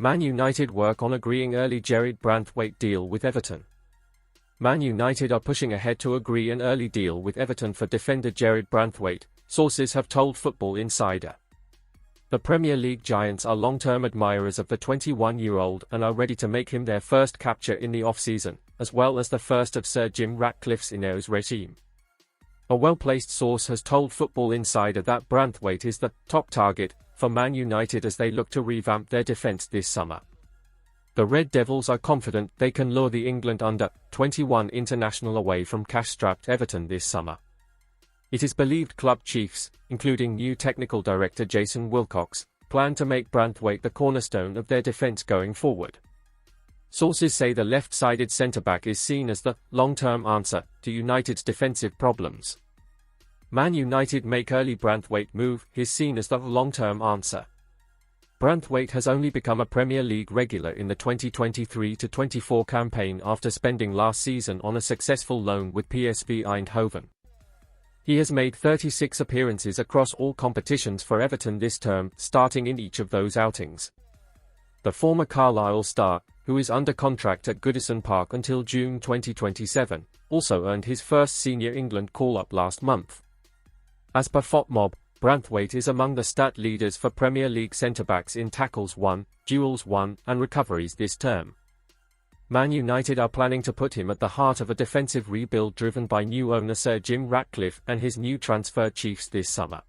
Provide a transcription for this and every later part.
Man United work on agreeing early Jarrad Branthwaite deal with Everton. Man United are pushing ahead to agree an early deal with Everton for defender Jarrad Branthwaite, sources have told Football Insider. The Premier League giants are long-term admirers of the 21-year-old and are ready to make him their first capture in the off-season, as well as the first of Sir Jim Ratcliffe's INEOS regime. A well-placed source has told Football Insider that Branthwaite is the top target for Man United as they look to revamp their defence this summer. The Red Devils are confident they can lure the England under-21 international away from cash-strapped Everton this summer. It is believed club chiefs, including new technical director Jason Wilcox, plan to make Branthwaite the cornerstone of their defence going forward. Sources say the left-sided centre-back is seen as the long-term answer to United's defensive problems. Man United make early Branthwaite move is seen as the long-term answer. Branthwaite has only become a Premier League regular in the 2023-24 campaign after spending last season on a successful loan with PSV Eindhoven. He has made 36 appearances across all competitions for Everton this term, starting in each of those outings. The former Carlisle star, who is under contract at Goodison Park until June 2027, also earned his first senior England call-up last month. As per FotMob, Branthwaite is among the stat leaders for Premier League centre-backs in tackles won, duels won, and recoveries this term. Man United are planning to put him at the heart of a defensive rebuild driven by new owner Sir Jim Ratcliffe and his new transfer chiefs this summer.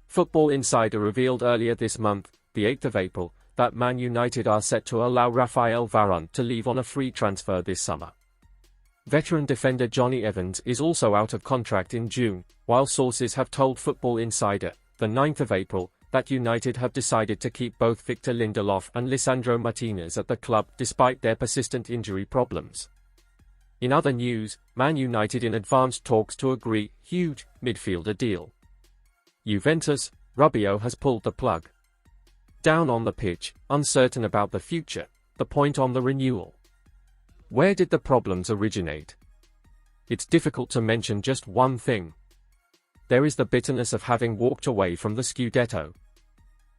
Football Insider revealed earlier this month, the 8th of April, that Man United are set to allow Raphael Varane to leave on a free transfer this summer. Veteran defender Johnny Evans is also out of contract in June, while sources have told Football Insider, the 9th of April, that United have decided to keep both Victor Lindelof and Lisandro Martinez at the club despite their persistent injury problems. In other news, Man United in advanced talks to agree huge midfielder deal. Juventus, Rabiot has pulled the plug. Down on the pitch, uncertain about the future, the point on the renewal. Where did the problems originate? It's difficult to mention just one thing. There is the bitterness of having walked away from the Scudetto.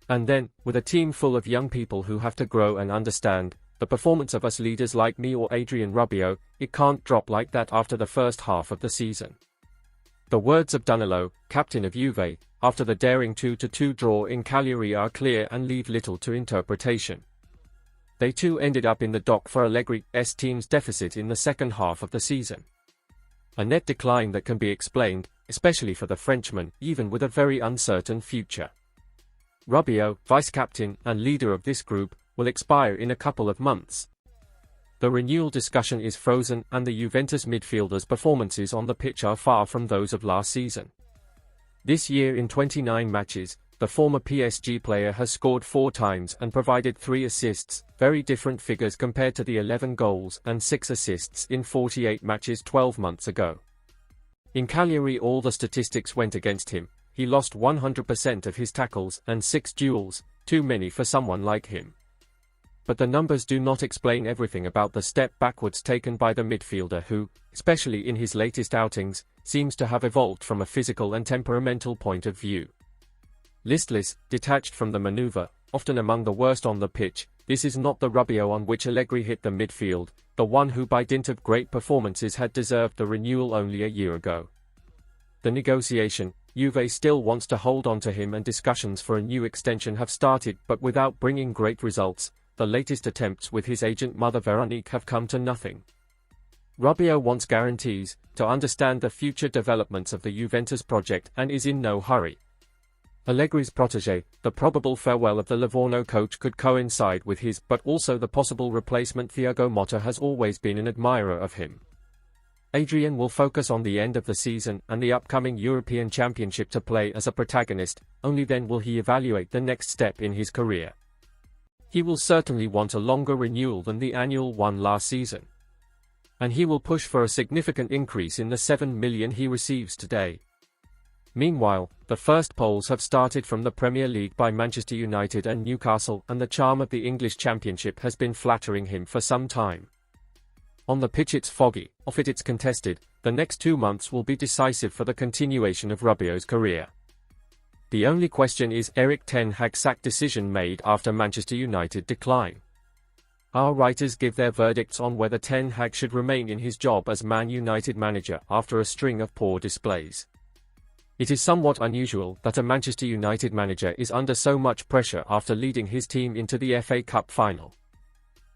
And then, with a team full of young people who have to grow and understand, the performance of us leaders like me or Adrien Rabiot, it can't drop like that after the first half of the season. The words of Danilo, captain of Juve, after the daring 2-2 draw in Cagliari are clear and leave little to interpretation. They too ended up in the dock for Allegri's team's deficit in the second half of the season. A net decline that can be explained, especially for the Frenchman, even with a very uncertain future. Rabiot, vice-captain and leader of this group, will expire in a couple of months. The renewal discussion is frozen and the Juventus midfielders' performances on the pitch are far from those of last season. This year in 29 matches, the former PSG player has scored 4 times and provided 3 assists, very different figures compared to the 11 goals and 6 assists in 48 matches 12 months ago. In Cagliari all the statistics went against him, he lost 100% of his tackles and 6 duels, too many for someone like him. But the numbers do not explain everything about the step backwards taken by the midfielder who, especially in his latest outings, seems to have evolved from a physical and temperamental point of view. Listless, detached from the maneuver, often among the worst on the pitch, this is not the Rabiot on which Allegri hit the midfield, the one who by dint of great performances had deserved the renewal only a year ago. The negotiation, Juve still wants to hold on to him and discussions for a new extension have started but without bringing great results, the latest attempts with his agent Mother Veronique have come to nothing. Rabiot wants guarantees, to understand the future developments of the Juventus project and is in no hurry. Allegri's protégé, the probable farewell of the Livorno coach could coincide with his but also the possible replacement Thiago Motta has always been an admirer of him. Adrien will focus on the end of the season and the upcoming European Championship to play as a protagonist, only then will he evaluate the next step in his career. He will certainly want a longer renewal than the annual one last season. And he will push for a significant increase in the $7 million he receives today. Meanwhile, the first polls have started from the Premier League by Manchester United and Newcastle and the charm of the English Championship has been flattering him for some time. On the pitch it's foggy, off it it's contested, the next 2 months will be decisive for the continuation of Rabiot's career. The only question is Erik ten Hag's sack decision made after Manchester United decline. Our writers give their verdicts on whether ten Hag should remain in his job as Man United manager after a string of poor displays. It is somewhat unusual that a Manchester United manager is under so much pressure after leading his team into the FA Cup final.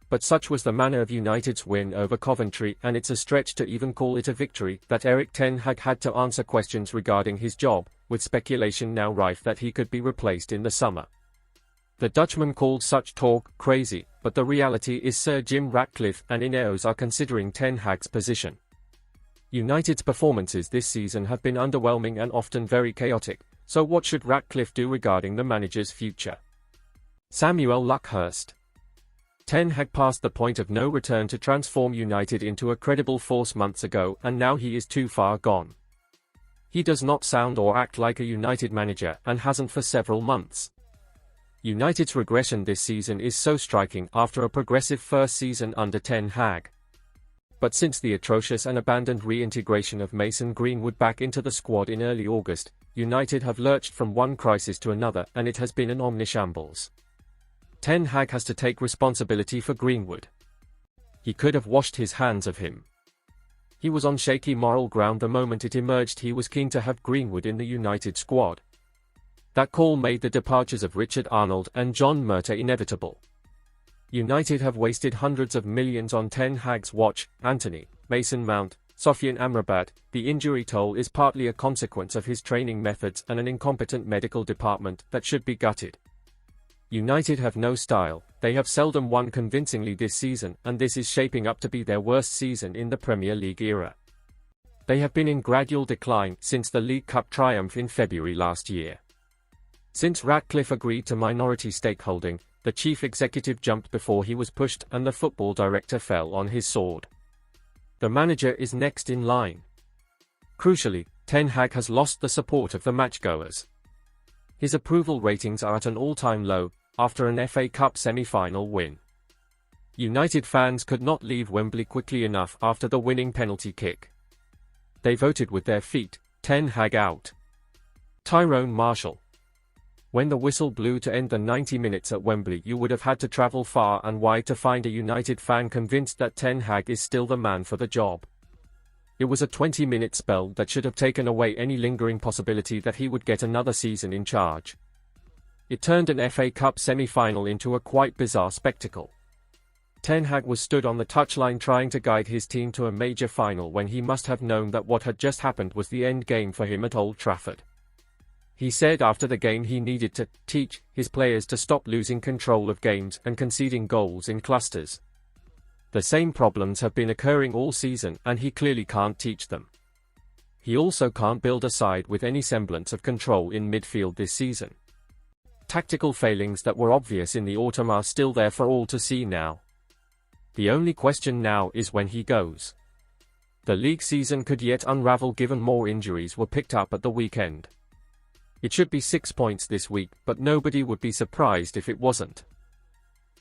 But such was the manner of United's win over Coventry, and it's a stretch to even call it a victory, that Erik ten Hag had to answer questions regarding his job, with speculation now rife that he could be replaced in the summer. The Dutchman called such talk crazy, but the reality is Sir Jim Ratcliffe and INEOS are considering ten Hag's position. United's performances this season have been underwhelming and often very chaotic, so what should Ratcliffe do regarding the manager's future? Samuel Luckhurst. Ten Hag passed the point of no return to transform United into a credible force months ago, and now he is too far gone. He does not sound or act like a United manager, and hasn't for several months. United's regression this season is so striking after a progressive first season under ten Hag. But since the atrocious and abandoned reintegration of Mason Greenwood back into the squad in early August, United have lurched from one crisis to another, and it has been an omnishambles. Ten Hag has to take responsibility for Greenwood. He could have washed his hands of him. He was on shaky moral ground the moment it emerged he was keen to have Greenwood in the United squad. That call made the departures of Richard Arnold and John Murtough inevitable. United have wasted hundreds of millions on ten Hag's watch. Anthony, Mason Mount, Sofian Amrabat. The injury toll is partly a consequence of his training methods and an incompetent medical department that should be gutted. United have no style, they have seldom won convincingly this season, and this is shaping up to be their worst season in the Premier League era. They have been in gradual decline since the League Cup triumph in February last year. Since Ratcliffe agreed to minority stakeholding, the chief executive jumped before he was pushed and the football director fell on his sword. The manager is next in line. Crucially, ten Hag has lost the support of the matchgoers. His approval ratings are at an all-time low, after an FA Cup semi-final win. United fans could not leave Wembley quickly enough after the winning penalty kick. They voted with their feet, ten Hag out. Tyrone Marshall. When the whistle blew to end the 90 minutes at Wembley, you would have had to travel far and wide to find a United fan convinced that ten Hag is still the man for the job. It was a 20-minute spell that should have taken away any lingering possibility that he would get another season in charge. It turned an FA Cup semi-final into a quite bizarre spectacle. Ten Hag was stood on the touchline trying to guide his team to a major final when he must have known that what had just happened was the end game for him at Old Trafford. He said after the game he needed to teach his players to stop losing control of games and conceding goals in clusters. The same problems have been occurring all season, and he clearly can't teach them. He also can't build a side with any semblance of control in midfield this season. Tactical failings that were obvious in the autumn are still there for all to see now. The only question now is when he goes. The league season could yet unravel given more injuries were picked up at the weekend. It should be 6 points this week, but nobody would be surprised if it wasn't.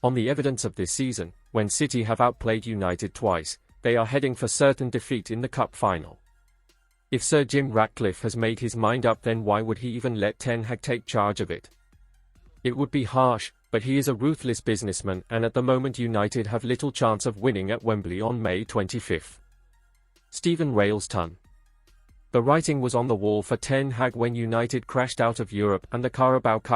On the evidence of this season, when City have outplayed United twice, they are heading for certain defeat in the cup final. If Sir Jim Ratcliffe has made his mind up, then why would he even let ten Hag take charge of it? It would be harsh, but he is a ruthless businessman, and at the moment United have little chance of winning at Wembley on May 25th. Stephen Railston. The writing was on the wall for ten Hag when United crashed out of Europe and the Carabao Cup